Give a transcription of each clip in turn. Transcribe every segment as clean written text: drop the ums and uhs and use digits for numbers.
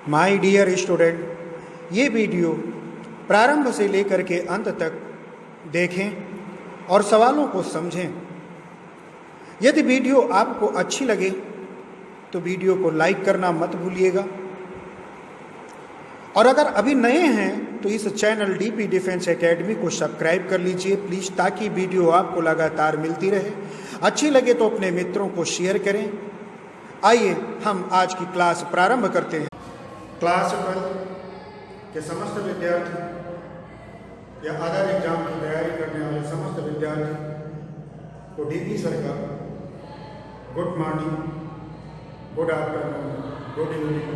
My dear student, ये video प्रारंभ से लेकर के अंत तक देखें और सवालों को समझें। यदि वीडियो आपको अच्छी लगे तो वीडियो को लाइक करना मत भूलिएगा, और अगर अभी नए हैं तो इस चैनल डीपी डिफेंस एकेडमी को सब्सक्राइब कर लीजिए प्लीज़, ताकि वीडियो आपको लगातार मिलती रहे। अच्छी लगे तो अपने मित्रों को शेयर करें। आइए हम आज की क्लास प्रारंभ करते हैं। क्लास 12 के समस्त विद्यार्थी या अदर एग्जाम की तैयारी करने वाले समस्त विद्यार्थी को डीपी सर का good morning, good afternoon, good evening.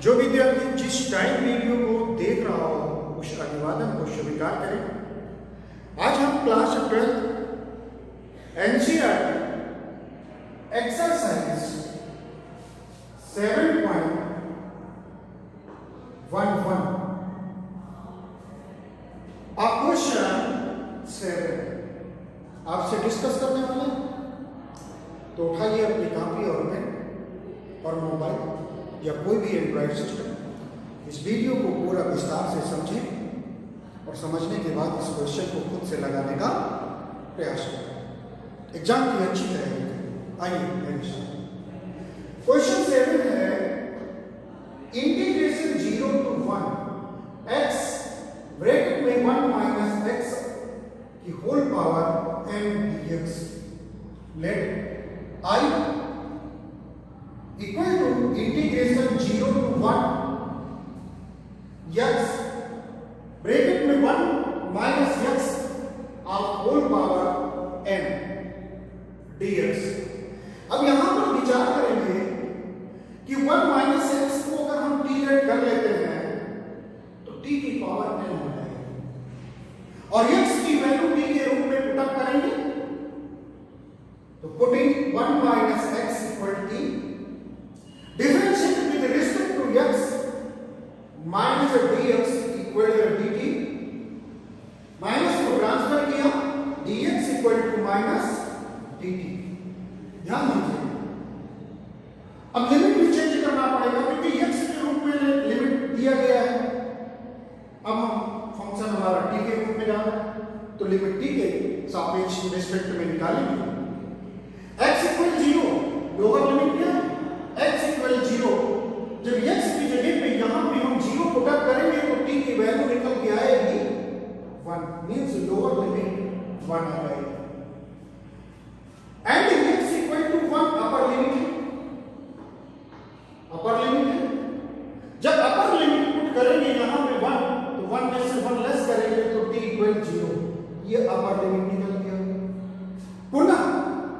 जो विद्यार्थी जिस टाइम वीडियो को देख रहा हो उस अभिवादन को स्वीकार करें। आज हम क्लास 12 एनसीईआरटी एक्सरसाइज 7.11 क्वेश्चन 7 आपसे डिस्कस करने वाले हैं। तो उठाइए अपनी कॉपी और पेन और मोबाइल या कोई भी एंड्रॉइड सिस्टम, इस वीडियो को पूरा विस्तार से समझें और समझने के बाद इस क्वेश्चन को खुद से लगाने का प्रयास करें। एग्जाम की अच्छी तैयारी करें। आइए क्वेश्चन 7 है इंटीग्रेशन 0 to 1 x ब्रैकेट में 1 माइनस x की whole power n dx let I equal to integration 0 to 1 x bracket में 1 minus x of whole power n dx। अब यहां पर विचार करेंगे कि 1 माइनस x को अगर हम t लेट कर लेते हैं तो t की पावर n हो जाएगी, और x की वैल्यू t के रूप में पुटअप करेंगे तो putting 1 minus x equal t differentiate with respect to x minus dx equal to dt, minus को ट्रांसफर किया dx equal to minus dt। ध्यान दीजिए, अब लिमिट भी चेंज करना पड़ेगा क्योंकि x के रूप में लिमिट दिया गया है। अब हम फंक्शन हमारा t के रूप में जा रहा है तो लिमिट t के सापेक्ष रिस्पेक्ट में निकालेंगे। x इक्वल 0 लोअर लिमिट क्या है, x इक्वल 0। जब x की जगह पे यहां पे हम 0 पुटअप करेंगे तो t की वैल्यू निकल के आएगी 1, मींस लोअर लिमिट 1 आ जाएगी। And x equal to 1 upper limit है, अपर लिमिट है। जब अपर लिमिट पुट करेंगे यहां पे 1 तो 1 में से 1 लेस करेंगे तो t इक्वल 0, ये अपर लिमिट निकल गया। पुनः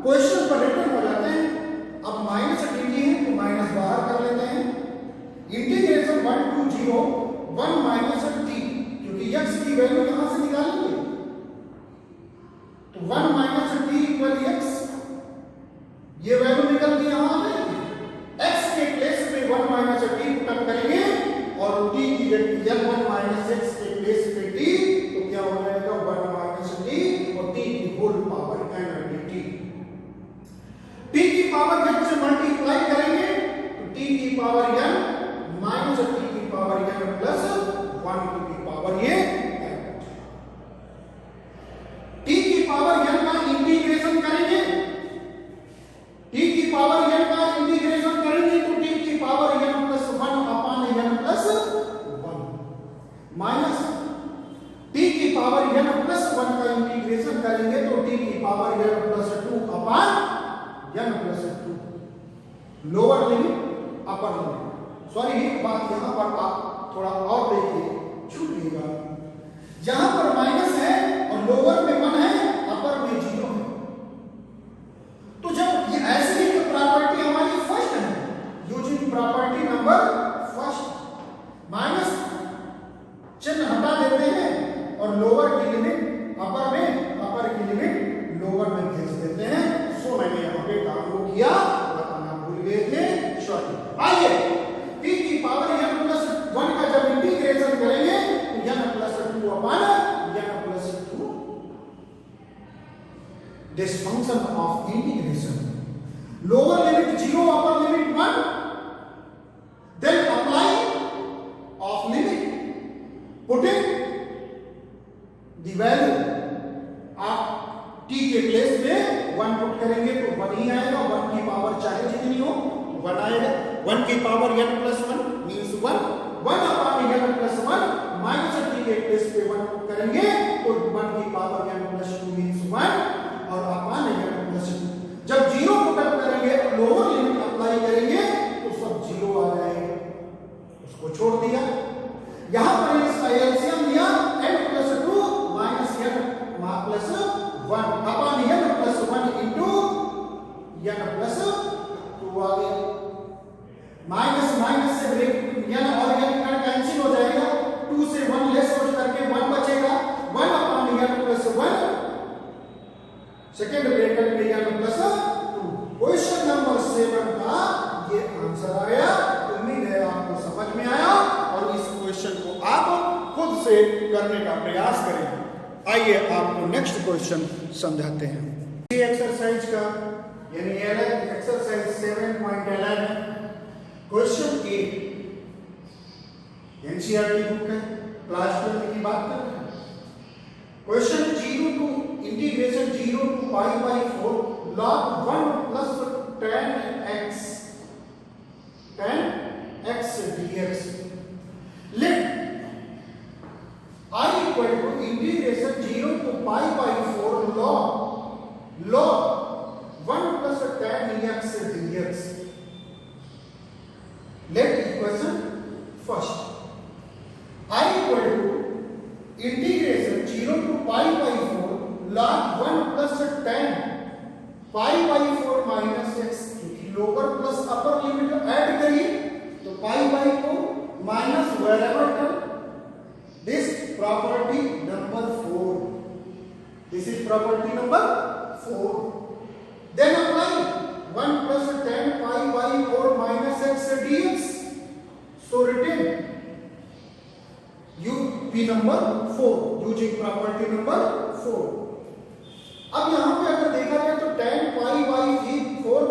क्वेश्चन पर रिटर्न हो जाते हैं। अब माइनस dt है तो माइनस बाहर कर लेते हैं। इंटीग्रेशन 1 to 0 1 माइनस t, क्योंकि x की वैल्यू यहां से निकालेंगे तो 1 माइनस t इक्वल x, ये वैल्यू निकल के यहां आ जाएगी। x के प्लेस पे 1 माइनस t पुटअप करेंगे और t की जगह 1 माइनस x के प्लेस पे t तो क्या हो जाएगा 1 माइनस t और t की whole power n dt। t की पावर n से मल्टीप्लाई करेंगे तो t की पावर n माइनस t की पावर n प्लस 1 की पावर ये t की पावर n का इंटीग्रेशन करेंगे, t की पावर n का इंटीग्रेशन करेंगे तो t की power n plus 1 upon n plus 1 minus t की पावर n प्लस 1 का इंटीग्रेशन करेंगे तो t की power n plus 2 upon n plus 2, lower limit upper limit. Sorry, एक बात यहां पर आप थोड़ा और देखिए, छूट गया। यहां पर माइनस है और लोअर में 1 है, अपर में 0 है। तो जब ये ऐसे ही तो प्रॉपर्टी हमारी फर्स्ट है, using property number first, minus चिन्ह हटा देते हैं और लोअर की लिमिट अपर में, अपर की लिमिट लोअर में भेज देते हैं। सो मैंने यहां पे काम को किया, बताना भूल गए थे, सॉरी। आइए t की पावर n प्लस 1 का जब इंटीग्रेशन करेंगे तो n plus 2 upon n plus 2, this function of integration lower limit 0 upper limit 1, then apply putting the value आप t के प्लेस पे 1 पुट करेंगे तो 1 ही आएगा। 1 की पावर चाहे जितनी हो 1 आएगा। 1 की power n plus 1 means 1। 1 upon n plus 1 minus t के प्लेस पे 1 पुट करेंगे तो 1 की पावर n प्लस 2 मीन्स 1 और अपॉन n प्लस 2। जब 0 पुट अप करेंगे लोअर लिमिट अप्लाई करेंगे तो सब 0 आ जाएगा, उसको छोड़ दिया। यहां पर इसका एलसीएम लिया n plus 2 minus n plus 1 upon n plus 1 into n plus 2 आ गया। माइनस माइनस से ब्रेक n और n कैंसिल हो जाएगा। 2 से 1 लेस आउट करके 1 बचेगा। 1 upon n plus 1 second bracket में n प्लस 2। क्वेश्चन नंबर 7 का ये आंसर आया। उम्मीद है आपको समझ में आया और इस क्वेश्चन को आप खुद से करने का प्रयास करें। आइए आपको नेक्स्ट क्वेश्चन समझाते हैं। इसी एक्सरसाइज का यानी एक्सरसाइज 7.11 क्वेश्चन 8 एनसीईआरटी बुक है, क्लास 12 की बात कर रहे हैं। Question 0 to integration 0 to pi by 4 log 1 plus 10x dx। Let I equal to integration 0 to pi by 4 log 1 plus 10x dx। Let equation first I equal to integration 0 to pi by 4 log 1 plus 10 pi by 4 minus x। Lower plus upper limit add करिए तो pi by 4 minus wherever term। This property number 4. This is property number 4. Then apply 1 plus 10 pi by 4 minus x dx. So written UP number 4 using property number 4. अब यहाँ पे अगर देखा जाए तो 10 pi by 4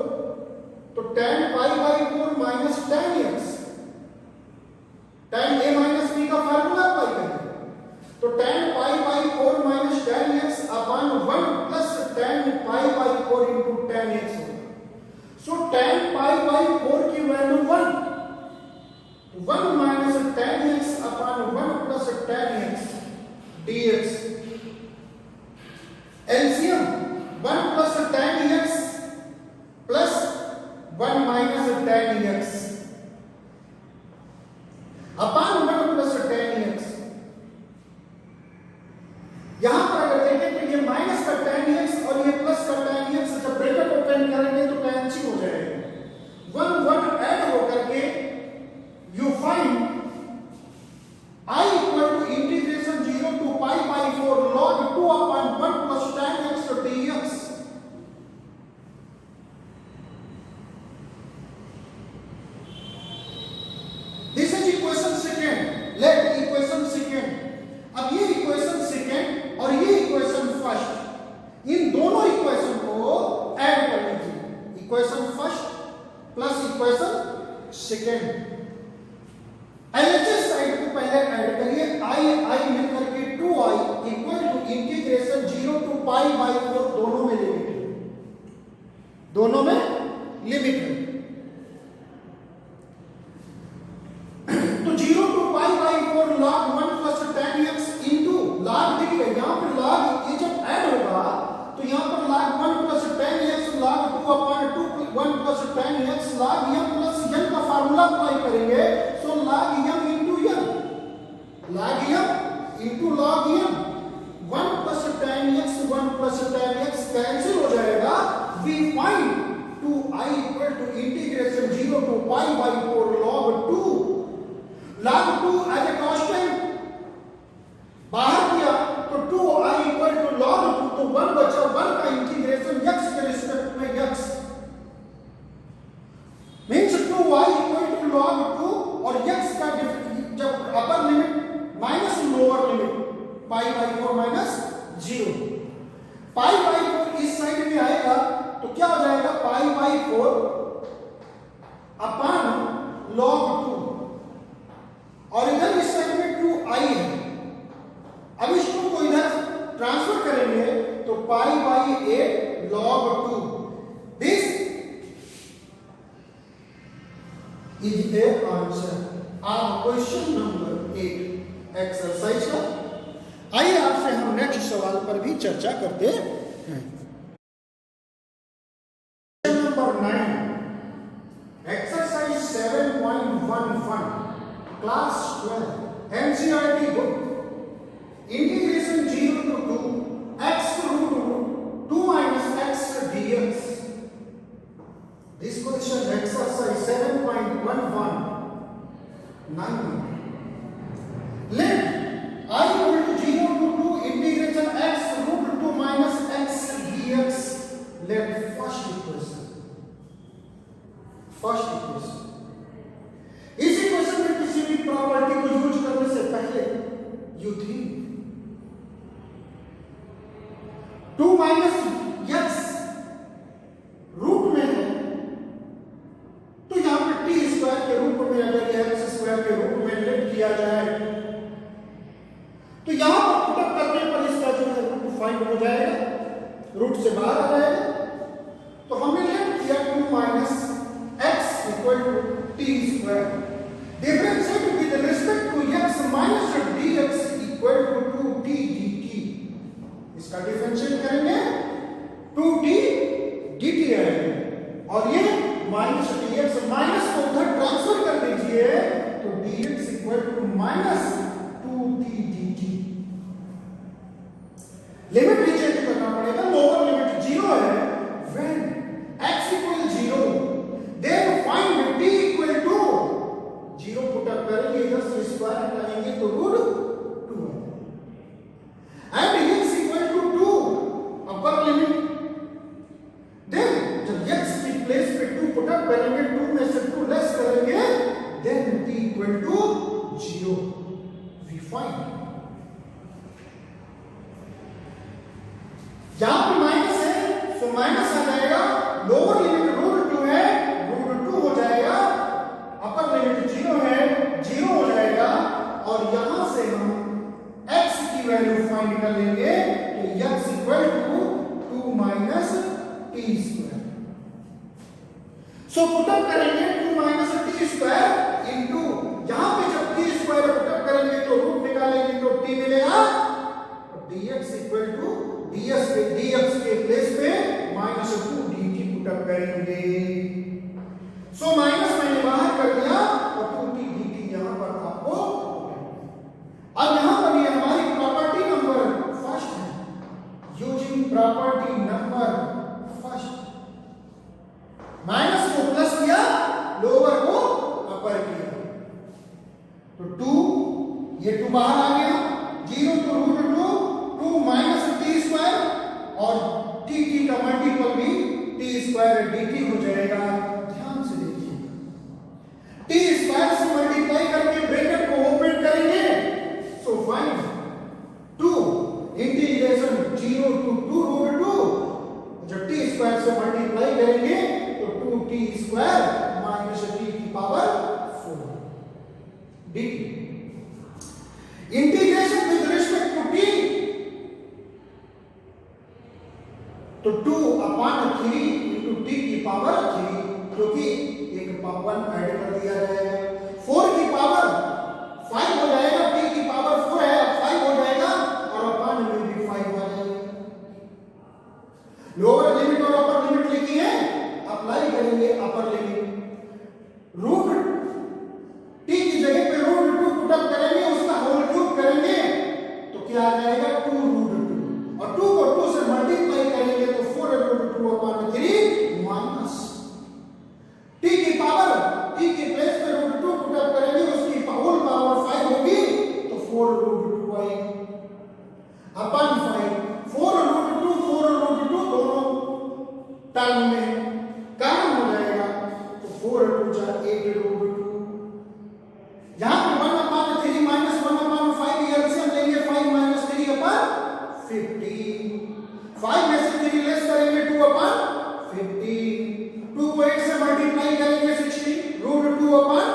तो 10 pi by 4 minus 10x 10 a minus b का formula apply करेंगे तो 10 pi by 4 minus 10x upon 1 plus 10 pi by 4 into 10x होगा। So 10 pi by 4 की value 1 minus 10x upon 1 plus 10x dx। LCM 1 plus 10x plus 1 minus 10x upon 1 plus 10x। यहां पर अगर देखें तो ये माइनस का 10x और ये प्लस का 10x जब ब्रैकेट ओपन करेंगे तो कैंसिल हो जाएगा। 1 ऐड होकर के you find I equal to integration 0 to pi by 4 log 2 upon 1 plus 10x dx। This is equation second। Let equation second। अब ये इक्वेशन सेकेंड और ये इक्वेशन फर्स्ट, इन दोनों इक्वेशन को ऐड कर लीजिए। Equation first plus equation second. LHS side को पहले ऐड करिए। आई मिलकर के 2i equal to integration 0 to pi by 4 दोनों में लिमिट है, दोनों में लिमिट है। तो 0 to pi by 4 log 1 plus 10x into log देखिए यहां पर log ये जब ऐड होगा तो यहां पर log 1 plus 10x log 2 upon 2 1 plus 10x log m plus n का फार्मूला अप्लाई करेंगे। So log m into n log m into log m 1 plus 10x 1 plus 10x cancel हो जाएगा। We find 2i equal to integration 0 to pi by 4 log 2 as a constant बाहर किया तो 2i equal to log 2 तो 1 बचा। 1 का integration x के respect में x means 2i equal to log 2 और x का जब upper limit minus lower limit pi by 4 minus 0। Pi by 4 इस साइड में आएगा तो क्या हो जाएगा पाई बाई 4 अपॉन log 2 और इधर इस साइड में 2i है है आंसर आप क्वेश्चन नंबर 8 एक्सरसाइज का। आइए आपसे हम नेक्स्ट सवाल पर भी चर्चा करते हैं। Question number 9 exercise 7.11 class 12 NCERT book integration 0 to 2 x root 2 minus x dx। This question exercise 7.11 9 let I equal to 0 to 2 integration x root 2 minus x dx। let first equation इस equation में किसी भी property को use करने से पहले you think 2 minus x root में है तो यहां पे टी स्क्वायर के रूप में अगर एक्स स्क्वायर के रूप में लेट किया जाए तो यहां पर पुटअप करने पर इसका जो है रूट फाइंड हो जाएगा, रूट से बाहर आ जाएगा। तो हमने लेट किया 2 minus x equal to t square differentiate with respect to x minus dx equal to 2t dt। इसका डिफरेंशिएट करेंगे 2t dt आएगा और ये माइनस dx माइनस को उधर ट्रांसफर कर दीजिए तो dx equal to minus 2t dt। Limit भी चेंज करना पड़ेगा, लोअर लिमिट 0 है when x equal 0 then find t equal to 0 put up करेंगे इधर से स्क्वायर हटाएंगे तो रूट 2 है and x equal to 2 upper limit then जब x की प्लेस पे 2 पुट अप करेंगे 2 में से 2 लेस करेंगे then t equal to 0 we find. जहां पे माइनस है सो माइनस आ जाएगा, लोअर लिमिट रूट 2 है रूट 2 हो जाएगा, अपर लिमिट 0 है 0 हो जाएगा और यहां से हम x की वैल्यू फाइंड कर लेंगे तो x equal to 2 minus t square. So put up करेंगे 2 माइनस टी स्क्वायर इनटू यहां पे जब टी स्क्वायर पुटअप करेंगे तो रूट निकालेंगे तो t मिलेगा और dx इक्वल टू dx के प्लेस पे माइनस 2 dt पुटअप करेंगे। सो माइनस मैंने बाहर कर दिया और 2t dt यहां पर आपको। अब यहां पर ये हमारी प्रॉपर्टी नंबर फर्स्ट है। Using property number first minus को प्लस किया लोअर को अपर किया तो 2 ये 2 बाहर आ गया 0 तो रूट 2 माइनस टी स्क्वायर और टी की का मल्टीपल भी टी स्क्वायर dt हो जाएगा। ध्यान से देखिए टी स्क्वायर से मल्टीप्लाई करके ब्रैकेट को ओपन करेंगे so find 2 integration 0 to 2 root 2 जब टी स्क्वायर से मल्टीप्लाई करेंगे तो 2t स्क्वायर माइनस टी की power 4 dt। Integration with respect to t तो 2 अपॉन 3 इंटू टी की पावर 3 क्योंकि एक 1 ऐड कर दिया जाएगा 4 की पावर 5 हो जाएगा, टी की पावर 4 है 5 हो जाएगा और अपॉन में भी 5 आ जाएगा। लोअर लिमिट और अपर लिमिट लिखी है अप्लाई करेंगे अपर लिमिट रूट टी की जगह पे रूट 2 पुट अप करेंगे उसका होल क्यूब करेंगे तो क्या आ जाएगा 2 रूट 2 और 2 को 2 से मल्टीप्लाई करेंगे तो 4 रूट 2 अपॉन 3 माइनस टी की पावर टी के प्लेस पे रूट 2 पुट अप करेंगे उसकी होल पावर 5 होगी तो 4 रूट 2 आएगा अपॉन 5 4 रूट 2 दोनों टर्म में कॉमन हो जाएगा तो 4 2 जा 8 रूट 2 यहां पे 1 अपॉन 3 माइनस 1 अपॉन 5 एलसीएम लेंगे 5 माइनस 3 अपॉन 15 5 में से 3 लेस करेंगे 2 अपॉन 15 2 को 8 से मल्टीप्लाई करेंगे 16 root 2 upon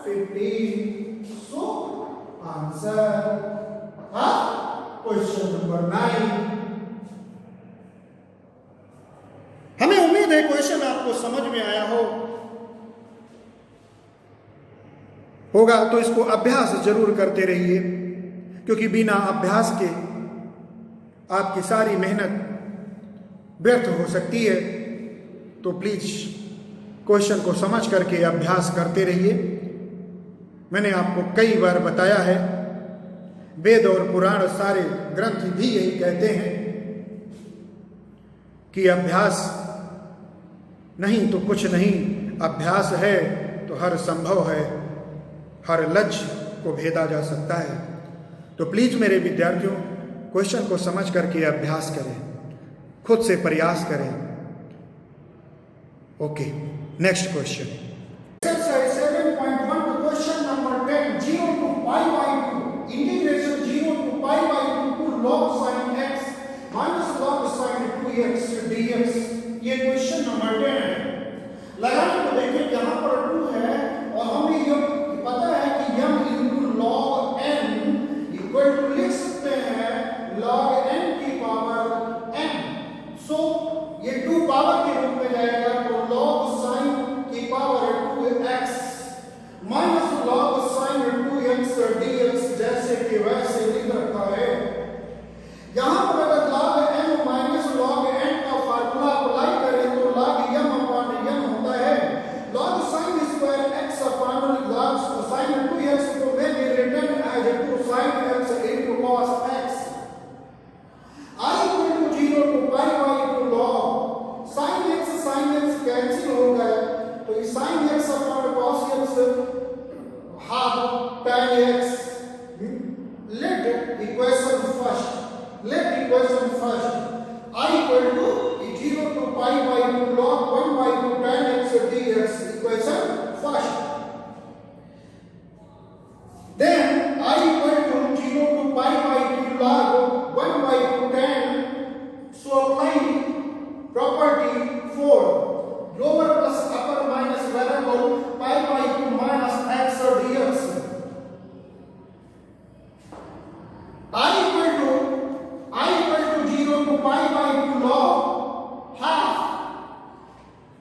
15 so answer question number 9। हमें उम्मीद है क्वेश्चन आपको समझ में आया हो। होगा तो इसको अभ्यास जरूर करते रहिए, क्योंकि बिना अभ्यास के आपकी सारी मेहनत व्यर्थ हो सकती है। तो प्लीज क्वेश्चन को समझ करके अभ्यास करते रहिए। मैंने आपको कई बार बताया है, वेद और पुराण सारे ग्रंथ भी यही कहते हैं कि अभ्यास नहीं तो कुछ नहीं, अभ्यास है तो हर संभव है, हर लक्ष्य को भेदा जा सकता है। तो प्लीज मेरे विद्यार्थियों, क्वेश्चन को समझ करके अभ्यास करें, खुद से प्रयास करें। Okay, next question. Exercise 7.1 question number 10, 0 to pi by 2 integration 0 to pi by 2 to log sin x minus log sin 2x dx। ये क्वेश्चन नंबर 10 है। लगाने को देखिए, यहाँ पर 2 है और हमें ये पता है कि m into log n equal to लिख सकते हैं log n की पावर n। सो ये 2 पावर के रूप में जाएगा, तो log sin की power 2x minus log sin 2x dx, जैसे कि वैसे लिख रखा है। यहां पर अगर log n minus log n का फार्मूला अप्लाई करें तो log m अपॉन n होता है log sin square x upon log sin 2x को मैं return as 2 sin x into cos x। I equal to 0 to pi by 2 log sin x cancel हो गए, तो ये sin x upon cos x half tan x। let equation first I equal to 0 to pi by 2 log 1 by 2 tan x dx, equation first। then I equal to 0 to pi by 2 log 1 by 2 tan, so apply property 4 lower plus upper minus variable pi by 2 minus x dx। I equal to 0 to pi by 2 log half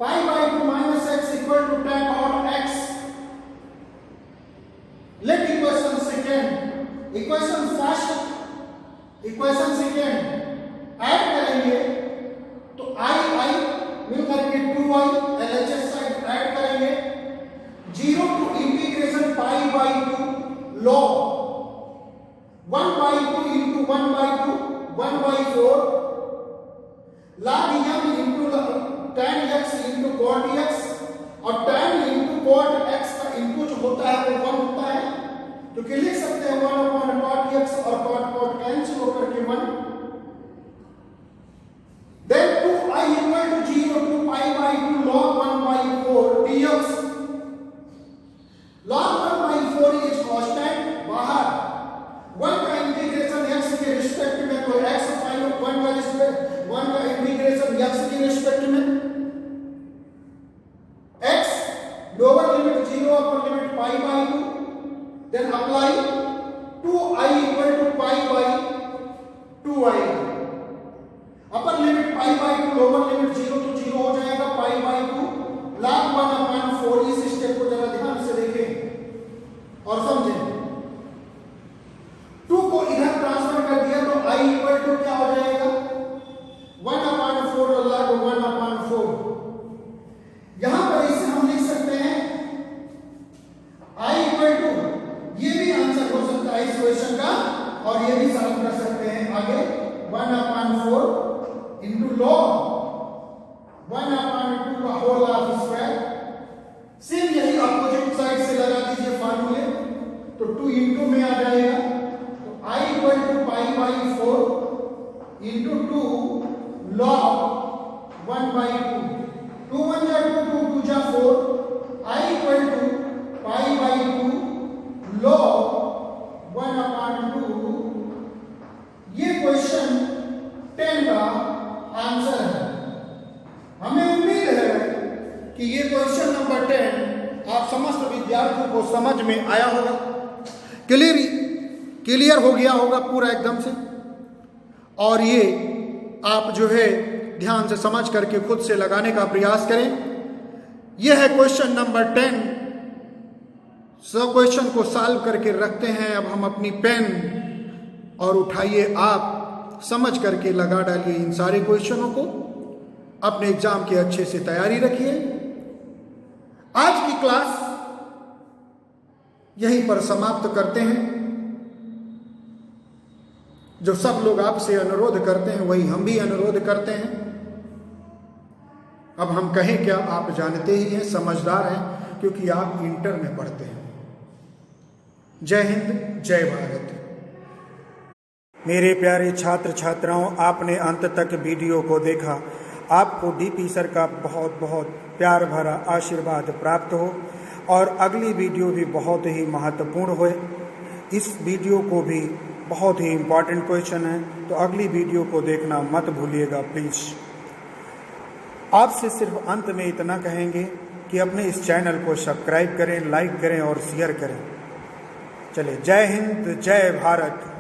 pi by 2 minus x equal to tan or x। let equation second add करेंगे तो I मिल करके 2y LHS side add करेंगे, 0 to integration pi by 2 log 1 by 2 into 1 by 2 1 by 4 log m into tan x into cot x, और tan into cot x का into जो होता है वो 1 होता है, तो क्या लिख सकते हैं 1 upon cot x और cot कैंसिल होकर के 1। then 2i equal to 0 to pi by 2 log 1 by 4 dx। log 1 by 4 is constant, बाहर 1 का इंटीग्रेशन x के रिस्पेक्ट में, तो x फाइल 1 का इंटीग्रेशन x के रिस्पेक्ट में, x lower limit 0 upper limit pi by 2, then apply 2i equal to pi by 2i, upper limit pi by 2 lower limit 0 तो 0 हो जाएगा pi by 2 log 1 upon 4। इस step को जरा ध्यान से देखें और समझें। 2 को इधर ट्रांसफर कर दिया तो i इक्वल टू क्या हो जाएगा 1 upon 4 log 1 upon 4। यहां पर इसे हम लिख सकते हैं i इक्वल टू, ये भी आंसर हो सकता है इस क्वेश्चन का, और ये भी सॉल्व कर सकते हैं आगे 1 upon 4 into log 1 upon 2 का होल हाफ स्क्वायर। सेम यही अपोजिट साइड से लगा दीजिए फार्मूले, तो 2 into में आ जाएगा, तो i equal to pi by 4 into 2 log 1 by 2, 2 1 जा 2 2 2 जा 4, i equal to pi by 2 log 1 upon 2। ये क्वेश्चन 10 का आंसर है। हमें उम्मीद है कि ये क्वेश्चन नंबर 10 आप समस्त विद्यार्थियों को समझ में आया होगा, क्लियर हो गया होगा पूरा एकदम से, और ये आप जो है ध्यान से समझ करके खुद से लगाने का प्रयास करें। यह है क्वेश्चन नंबर 10 सब क्वेश्चन को सॉल्व करके रखते हैं। अब हम अपनी पेन और उठाइए, आप समझ करके लगा डालिए इन सारे क्वेश्चनों को। अपने एग्जाम की अच्छे से तैयारी रखिए। आज की क्लास यहीं पर समाप्त करते हैं। जो सब लोग आपसे अनुरोध करते हैं वही हम भी अनुरोध करते हैं। अब हम कहें क्या, आप जानते ही हैं, समझदार हैं, क्योंकि आप इंटर में पढ़ते हैं। जय हिंद, जय भारत। मेरे प्यारे छात्र छात्राओं, आपने अंत तक वीडियो को देखा। आपको डीपी सर का बहुत बहुत प्यार भरा आशीर्वाद प्राप्त हो और अगली वीडियो भी बहुत ही महत्वपूर्ण हो। इस वीडियो को भी बहुत ही इम्पॉर्टेंट क्वेश्चन है, तो अगली वीडियो को देखना मत भूलिएगा प्लीज़। आपसे सिर्फ अंत में इतना कहेंगे कि अपने इस चैनल को सब्सक्राइब करें, लाइक करें और शेयर करें। चलिए, जय हिंद, जय भारत।